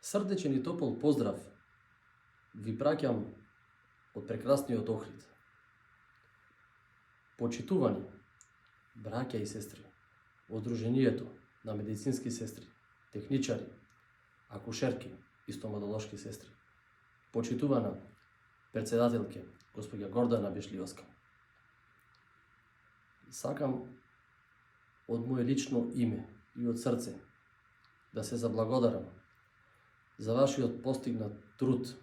Срдечен и топол поздрав ви праќам од прекрасниот Охрид. Почитувани браќа и сестри во Друженијето на медицински сестри, техничари, акушерки и стоматолошки сестри. Почитувана председателке, госпоѓа Гордана Бешлиовска. Сакам од моје лично име и од срце да се заблагодарам за вашиот постигнат труд,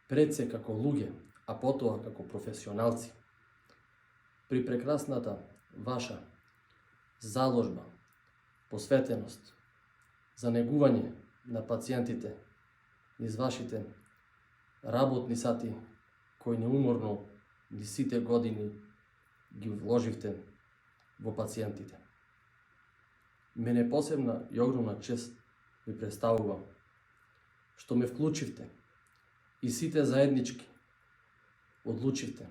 пред се како луѓе, а потоа како професионалци, при прекрасната ваша заложба, посветеност, за негување на пациентите низ вашите работни сати, кои неуморно низ сите години ги вложивте во пациентите. Мене посебна и огромна чест ми представува што ме вклучивте и сите заеднички одлучивте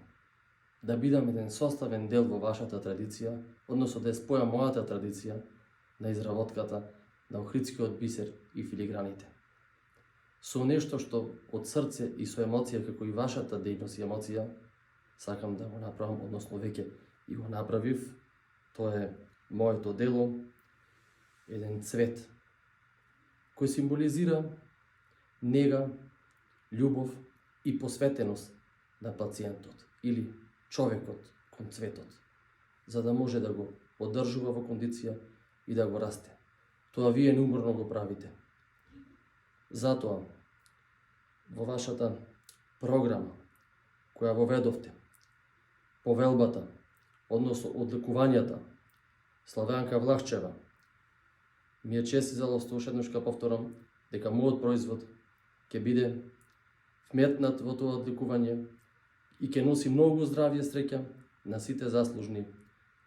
да бидам еден составен дел во вашата традиција, односно да спојам мојата традиција на изработката на охридскиот бисер и филиграните. Со нешто што од срце и со емоција, како и вашата дејност и емоција, сакам да го направам, односно веќе и го направив. Тоа е моето дело, еден цвет, кој символизира нега, љубов и посветеност на пациентот или човекот кон цветот, за да може да го одржува во кондиција и да го расте. Тоа вие неуморно го правите. Затоа, во вашата програма, која воведовте, повелбата, односно одликувањата, Славјанка Влахчева, ми е чест и задоволство уште еднаш ка повторам дека мојот производ ќе биде вметнат во тоа одликување и ќе носи многу здравје и среќа на сите заслужни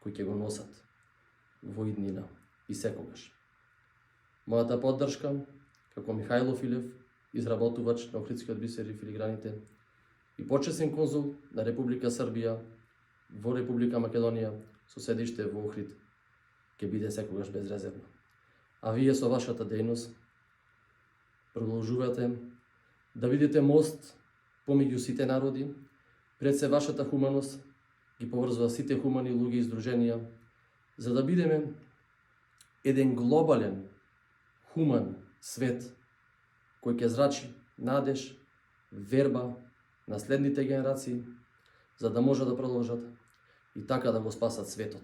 кои ќе го носат во иднина и секогаш. Мојата поддршка како Михајло Филев, изработувач на охридскиот бисер и филиграните и почесен конзул на Република Србија во Република Македонија со седиште во Охрид, ќе биде секогаш безрезервно. А вие со вашата дејност продолжувате да бидете мост помеѓу сите народи, пред се вашата хуманост ги поврзува сите хумани луѓе и здруженија, за да бидеме еден глобален, хуман свет, кој ќе зрачи надеж, верба на следните генерации, за да може да продолжат и така да го спасат светот.